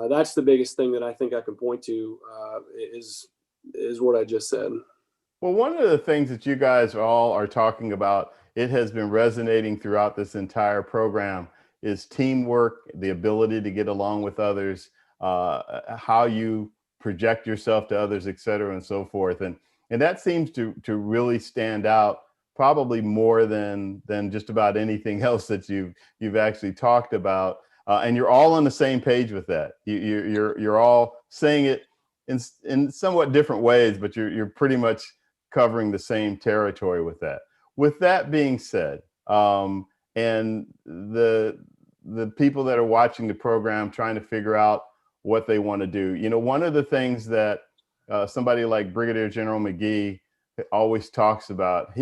that's the biggest thing that I think I can point to is what I just said. Well, one of the things that you guys all are talking about, it has been resonating throughout this entire program, is teamwork, the ability to get along with others, how you project yourself to others, et cetera, and so forth. And that seems to really stand out, probably more than just about anything else that you've actually talked about. And you're all on the same page with that. You're all saying it in somewhat different ways, but you're pretty much covering the same territory with that. With that being said, and the people that are watching the program trying to figure out what they want to do, one of the things that somebody like Brigadier General McGee always talks about,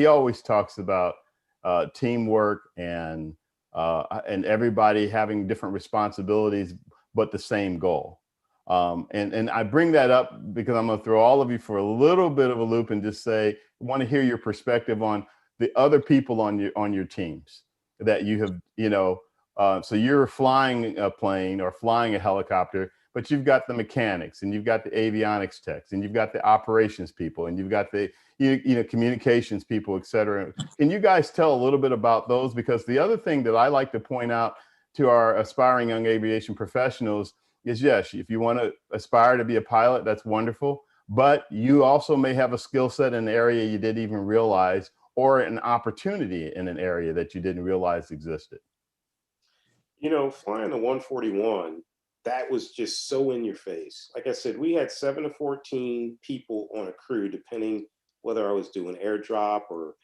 teamwork and everybody having different responsibilities, but the same goal. And I bring that up because I'm going to throw all of you for a little bit of a loop and just say, I want to hear your perspective on the other people on your teams that you have, so you're flying a plane or flying a helicopter, but you've got the mechanics, and you've got the avionics techs, and you've got the operations people, and you've got the communications people, et cetera. Can you guys tell a little bit about those? Because the other thing that I like to point out to our aspiring young aviation professionals is, yes, if you want to aspire to be a pilot, that's wonderful, but you also may have a skill set in an area you didn't even realize, or an opportunity in an area that you didn't realize existed. You know, flying the 141, that was just so in your face. Like I said, we had 7 to 14 people on a crew, depending whether I was doing airdrop or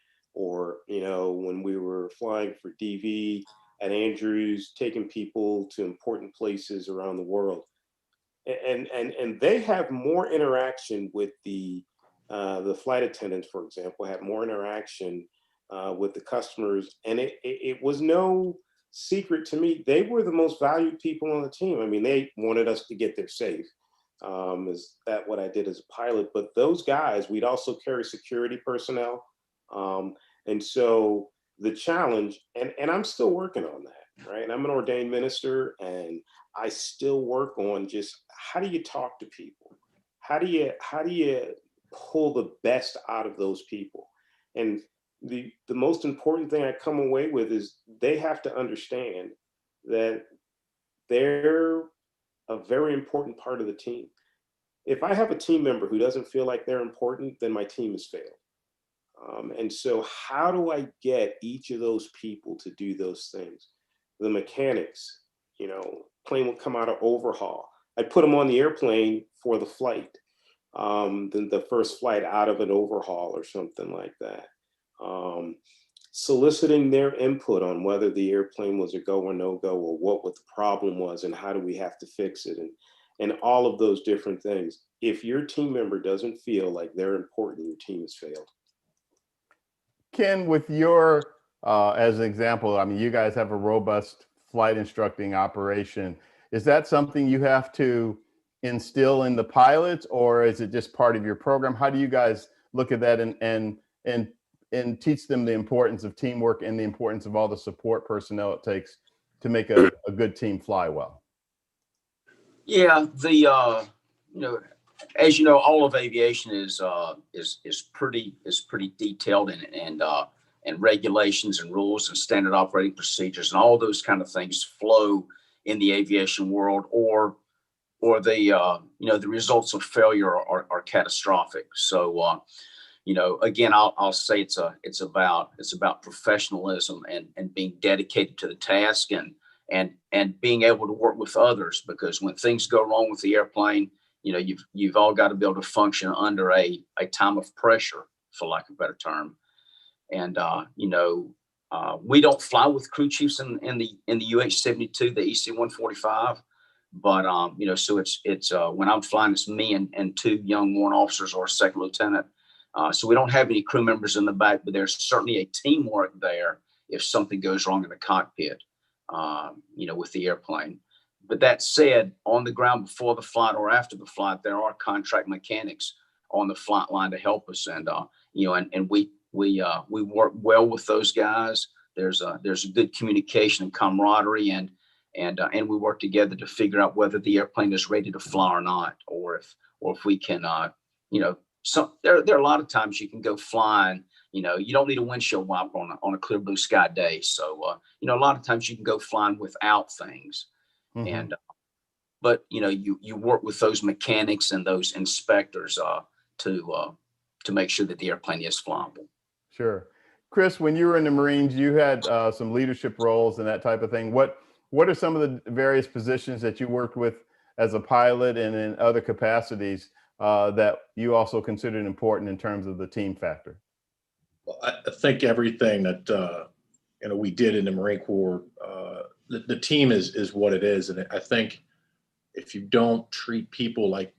you know, when we were flying for DV at Andrews, taking people to important places around the world. And they have more interaction with the flight attendants, for example, had more interaction with the customers, and it was no secret to me. They were the most valued people on the team. I mean, they wanted us to get there safe. Is that what I did as a pilot? But those guys, we'd also carry security personnel. And so the challenge, and I'm still working on that, right? And I'm an ordained minister, and I still work on just how do you talk to people? How do you pull the best out of those people? And the most important thing I come away with is they have to understand that they're a very important part of the team. If I have a team member who doesn't feel like they're important, then my team has failed. And so how do I get each of those people to do those things? The mechanics, you know, plane will come out of overhaul. I put them on the airplane for the flight, then the first flight out of an overhaul or something like that. Soliciting their input on whether the airplane was a go or no go, or what the problem was and how do we have to fix it, and all of those different things. If your team member doesn't feel like they're important, your team has failed. Ken, with your, as an example, I mean, you guys have a robust flight instructing operation. Is that something you have to instill in the pilots, or is it just part of your program? How do you guys look at that and teach them the importance of teamwork and the importance of all the support personnel it takes to make a good team fly well? Yeah, you know, as you know, all of aviation is pretty detailed, and regulations and rules and standard operating procedures and all those kind of things flow in the aviation world, or the the results of failure are catastrophic. So again, I'll say it's about professionalism and being dedicated to the task, and being able to work with others, because when things go wrong with the airplane, you've all got to be able to function under a time of pressure, for lack of a better term. And we don't fly with crew chiefs in the UH-72, the EC-145, but so it's when I'm flying, it's me and 2 young warrant officers or a second lieutenant. So we don't have any crew members in the back, but there's certainly a teamwork there if something goes wrong in the cockpit, with the airplane. But that said, on the ground before the flight or after the flight, there are contract mechanics on the flight line to help us, and we work well with those guys. There's a good communication and camaraderie, and we work together to figure out whether the airplane is ready to fly or not, or if we can, there are a lot of times you can go flying. You don't need a windshield wiper on a clear blue sky day. So a lot of times you can go flying without things. Mm-hmm. But you work with those mechanics and those inspectors to make sure that the airplane is flyable. Sure. Chris, when you were in the Marines, you had some leadership roles and that type of thing. What are some of the various positions that you worked with as a pilot and in other capacities that you also considered important in terms of the team factor? Well, I think everything that we did in the Marine Corps, the team is what it is, and I think if you don't treat people like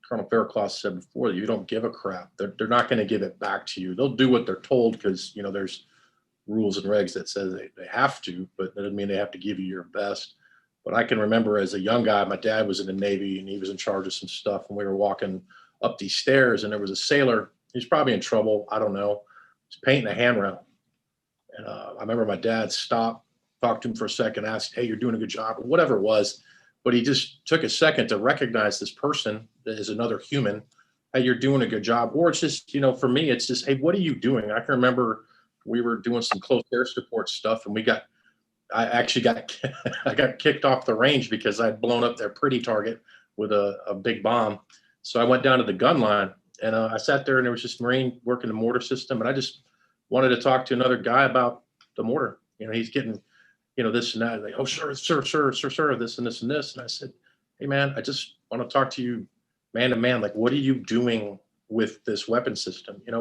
Colonel Faircloth said before, you don't give a crap. They're not going to give it back to you. They'll do what they're told because there's rules and regs that says they have to, but that doesn't mean they have to give you your best. But I can remember as a young guy, my dad was in the Navy and he was in charge of some stuff, and we were walking up these stairs and there was a sailor. He's probably in trouble. I don't know. He's painting a handrail. And I remember my dad stopped, talked to him for a second, asked, "Hey, you're doing a good job," or whatever it was. but he just took a second to recognize this person as another human. Hey, you're doing a good job. Or it's just, for me, it's just, hey, what are you doing? I can remember we were doing some close air support stuff, and I actually got I got kicked off the range because I'd blown up their pretty target with a big bomb. So I went down to the gun line, and I sat there, and there was this Marine working the mortar system, and I just wanted to talk to another guy about the mortar. He's getting, this and that. Like, oh, sir, this and this and this. And I said, hey, man, I just want to talk to you man to man. Like, what are you doing with this weapon system? And I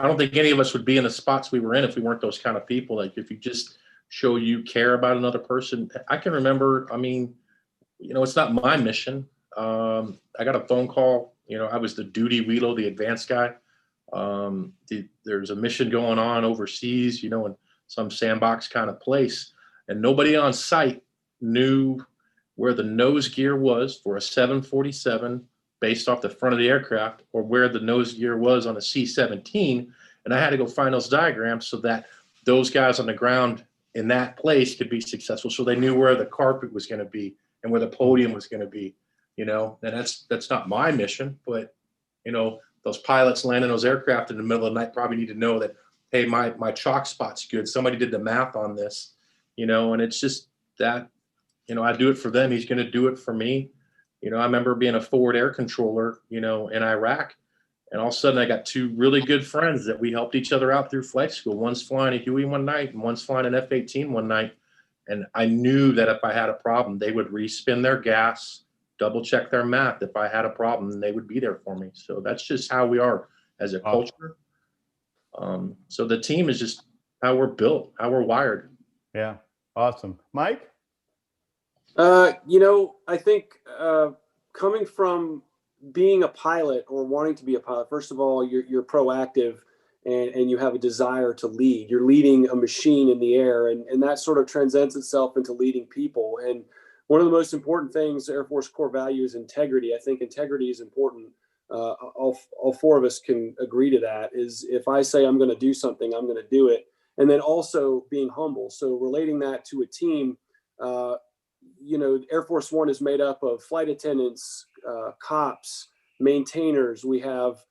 don't think any of us would be in the spots we were in if we weren't those kind of people. Like, if you just show you care about another person. I can remember, it's not my mission. I got a phone call, I was the duty wheelo, the advanced guy. There's a mission going on overseas, in some sandbox kind of place, and nobody on site knew where the nose gear was for a 747 based off the front of the aircraft, or where the nose gear was on a C-17. And I had to go find those diagrams so that those guys on the ground in that place could be successful. So they knew where the carpet was going to be and where the podium was going to be, and that's not my mission, but, those pilots landing those aircraft in the middle of the night probably need to know that, hey, my chalk spot's good. Somebody did the math on this, and it's just that, I do it for them. He's going to do it for me. I remember being a forward air controller, in Iraq, and all of a sudden I got two really good friends that we helped each other out through flight school. One's flying a Huey one night and one's flying an F-18 one night. And I knew that if I had a problem, they would respin their gas, double check their math. If I had a problem, they would be there for me. So that's just how we are as a culture. So the team is just how we're built, how we're wired. Yeah. Awesome. Mike? I think coming from being a pilot or wanting to be a pilot, first of all, you're proactive and you have a desire to lead. You're leading a machine in the air, and that sort of transcends itself into leading people. And one of the most important things, Air Force core value, is integrity. I think integrity is important. All four of us can agree to that. Is if I say I'm going to do something, I'm going to do it. And then also being humble. So relating that to a team, Air Force One is made up of flight attendants, cops, maintainers. We have,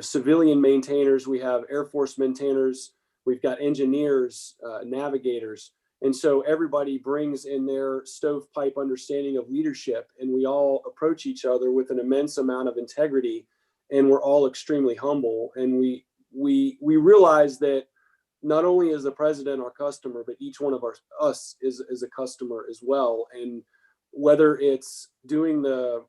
civilian maintainers. We have Air Force maintainers. We've got engineers, navigators. And so everybody brings in their stovepipe understanding of leadership, and we all approach each other with an immense amount of integrity, and we're all extremely humble. And we realize that not only is the president our customer, but each one of us is a customer as well. And whether it's doing the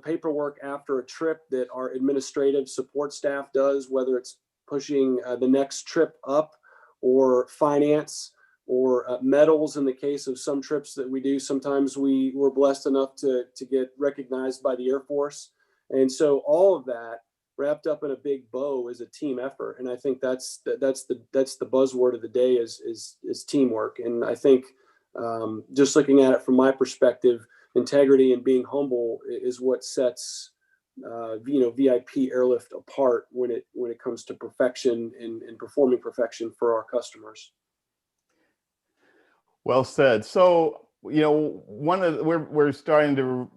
paperwork after a trip that our administrative support staff does, whether it's pushing the next trip up, or finance, or medals in the case of some trips that we do. Sometimes we were blessed enough to get recognized by the Air Force. And so all of that wrapped up in a big bow is a team effort. And I think that's the buzzword of the day is teamwork. And I think just looking at it from my perspective, integrity and being humble is what sets VIP airlift apart when it comes to perfection and performing perfection for our customers. Well said. So, we're starting to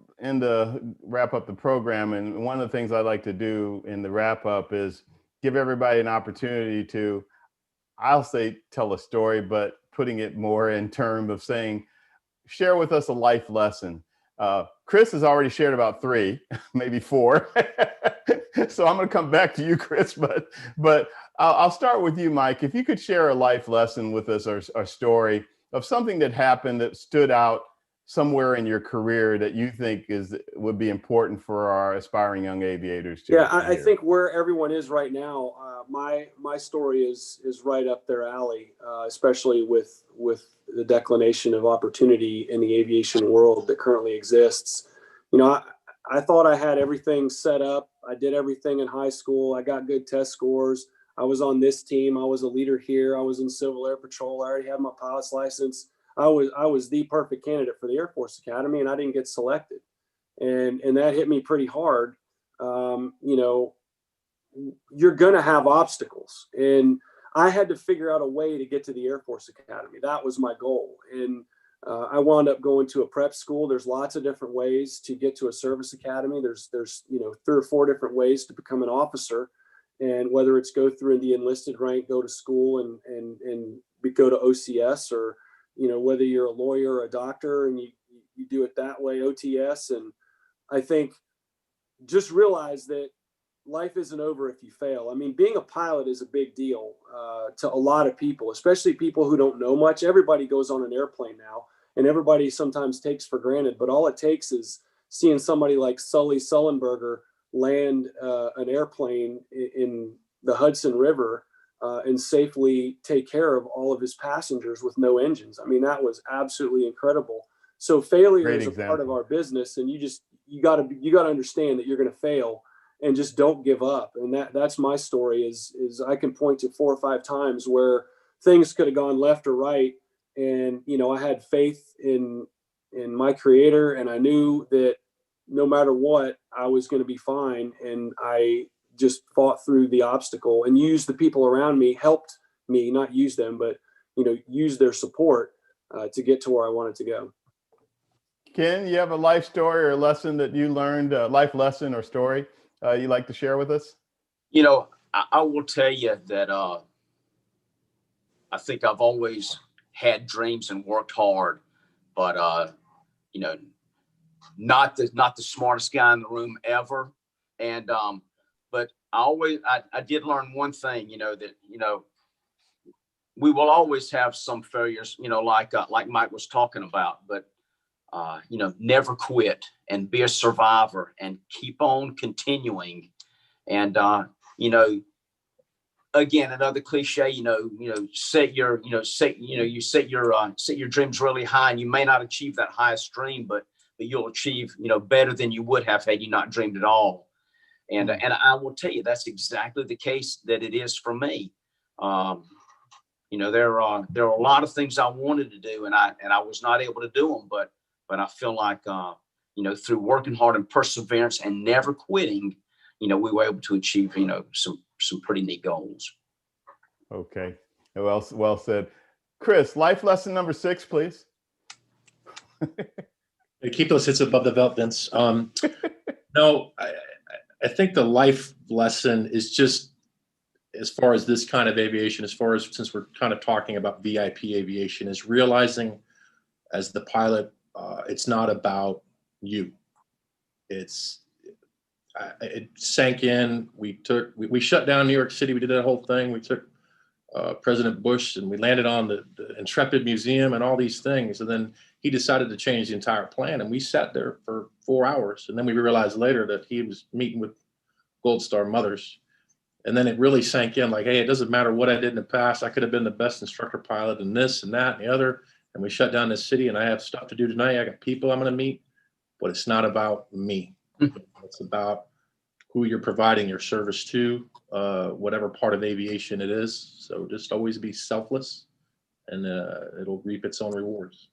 wrap up the program, and one of the things I like to do in the wrap up is give everybody an opportunity to, I'll say, tell a story, but putting it more in terms of saying, share with us a life lesson. Chris has already shared about 3, maybe 4. So I'm going to come back to you, Chris, but I'll start with you, Mike. If you could share a life lesson with us, or a story of something that happened that stood out somewhere in your career that you think would be important for our aspiring young aviators to I think where everyone is right now, my story is right up their alley, especially with the declination of opportunity in the aviation world that currently exists. I thought I had everything set up. I did everything in high school. I got good test scores. I was on this team. I was a leader here. I was in Civil Air Patrol. I already had my pilot's license. I was the perfect candidate for the Air Force Academy, and I didn't get selected. And that hit me pretty hard. You're going to have obstacles. And I had to figure out a way to get to the Air Force Academy. That was my goal. And I wound up going to a prep school. There's lots of different ways to get to a service academy. There's 3 or 4 different ways to become an officer, and whether it's go through the enlisted rank, go to school and go to OCS, or whether you're a lawyer or a doctor and you do it that way, OTS. And I think just realize that life isn't over if you fail. I mean, being a pilot is a big deal to a lot of people, especially people who don't know much. Everybody goes on an airplane now, and everybody sometimes takes for granted, but all it takes is seeing somebody like Sully Sullenberger land an airplane in the Hudson River and safely take care of all of his passengers with no engines. I mean, that was absolutely incredible. So failure Great is a example. part of our business, and you got to understand that you're going to fail, and just don't give up. And that's my story is I can point to 4 or 5 times where things could have gone left or right. And, I had faith in my creator, and I knew that no matter what, I was going to be fine. And I just fought through the obstacle and used the people around me, helped me, not use them, but, use their support to get to where I wanted to go. Ken, you have a life story or a lesson that you learned, a life lesson or story you'd like to share with us? I will tell you that I think I've always had dreams and worked hard, but not the smartest guy in the room ever. And but I did learn one thing, that we will always have some failures, like Mike was talking about, but never quit and be a survivor and keep on continuing. And again, another cliche, set your dreams really high, and you may not achieve that highest dream, but you'll achieve, better than you would have had you not dreamed at all. And I will tell you, that's exactly the case that it is for me. There are a lot of things I wanted to do, and I was not able to do them, but I feel like, through working hard and perseverance and never quitting, we were able to achieve, some pretty neat goals. Okay. Well said. Chris, life lesson number 6, please. Keep those hits above the belt, Vince. No, I think the life lesson is just, as far as this kind of aviation, since we're kind of talking about VIP aviation, is realizing as the pilot, it's not about you. It sank in. We shut down New York City. We did that whole thing. We took President Bush and we landed on the Intrepid Museum and all these things. And then he decided to change the entire plan. And we sat there for 4 hours. And then we realized later that he was meeting with Gold Star mothers. And then it really sank in, like, hey, it doesn't matter what I did in the past. I could have been the best instructor pilot in this and that and the other. And we shut down this city, and I have stuff to do tonight. I got people I'm going to meet, but it's not about me. It's about who you're providing your service to, whatever part of aviation it is. So just always be selfless, and it'll reap its own rewards.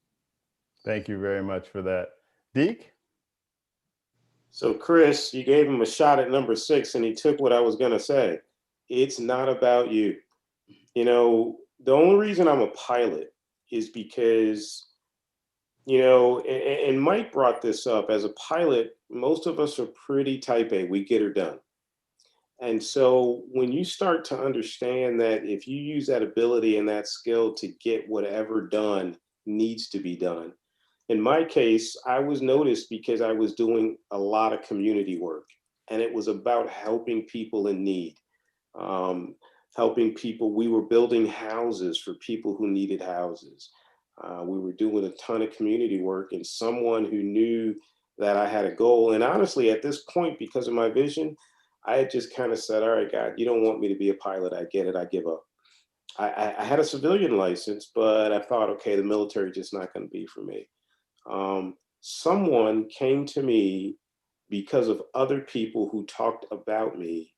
Thank you very much for that. Deke? So Chris, you gave him a shot at number 6, and he took what I was going to say. It's not about you. The only reason I'm a pilot is because, and Mike brought this up, as a pilot, most of us are pretty type A. We get her done. And so when you start to understand that if you use that ability and that skill to get whatever done needs to be done. In my case, I was noticed because I was doing a lot of community work, and it was about helping people in need, helping people. We were building houses for people who needed houses. We were doing a ton of community work, and someone who knew that I had a goal. And honestly, at this point, because of my vision, I had just kind of said, all right, God, you don't want me to be a pilot. I get it. I give up. I had a civilian license, but I thought, okay, the military just not going to be for me. Someone came to me because of other people who talked about me.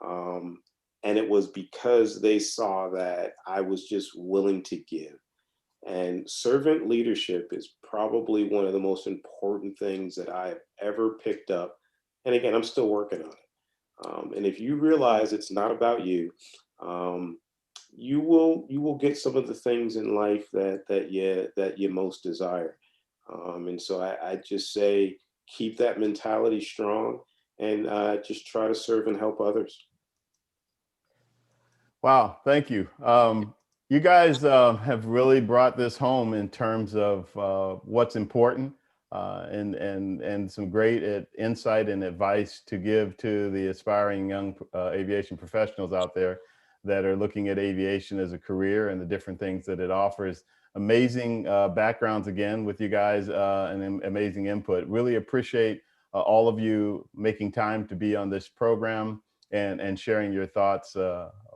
And it was because they saw that I was just willing to give. And servant leadership is probably one of the most important things that I've ever picked up. And again, I'm still working on it. And if you realize it's not about you, you will get some of the things in life that you most desire. And so I just say keep that mentality strong, and just try to serve and help others. Wow, thank you. You guys have really brought this home in terms of what's important, and some great insight and advice to give to the aspiring young aviation professionals out there that are looking at aviation as a career and the different things that it offers. Amazing backgrounds again with you guys, and amazing input. Really appreciate all of you making time to be on this program and sharing your thoughts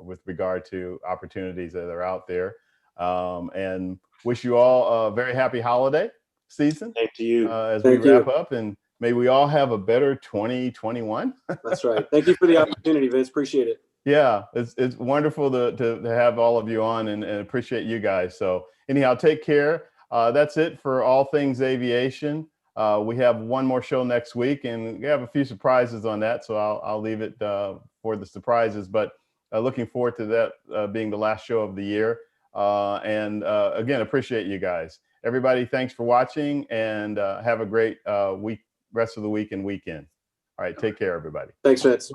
with regard to opportunities that are out there. And wish you all a very happy holiday season. Thank you. As Thank we wrap you. up, and may we all have a better 2021. That's right. Thank you for the opportunity, Vince. Appreciate it. Yeah, it's wonderful to have all of you on, and appreciate you guys. So anyhow, take care. That's it for all things aviation. We have one more show next week, and we have a few surprises on that. So I'll leave it for the surprises. But looking forward to that being the last show of the year. And again, appreciate you guys. Everybody, thanks for watching, and have a great rest of the week and weekend. All right, take care, everybody. Thanks, Vince.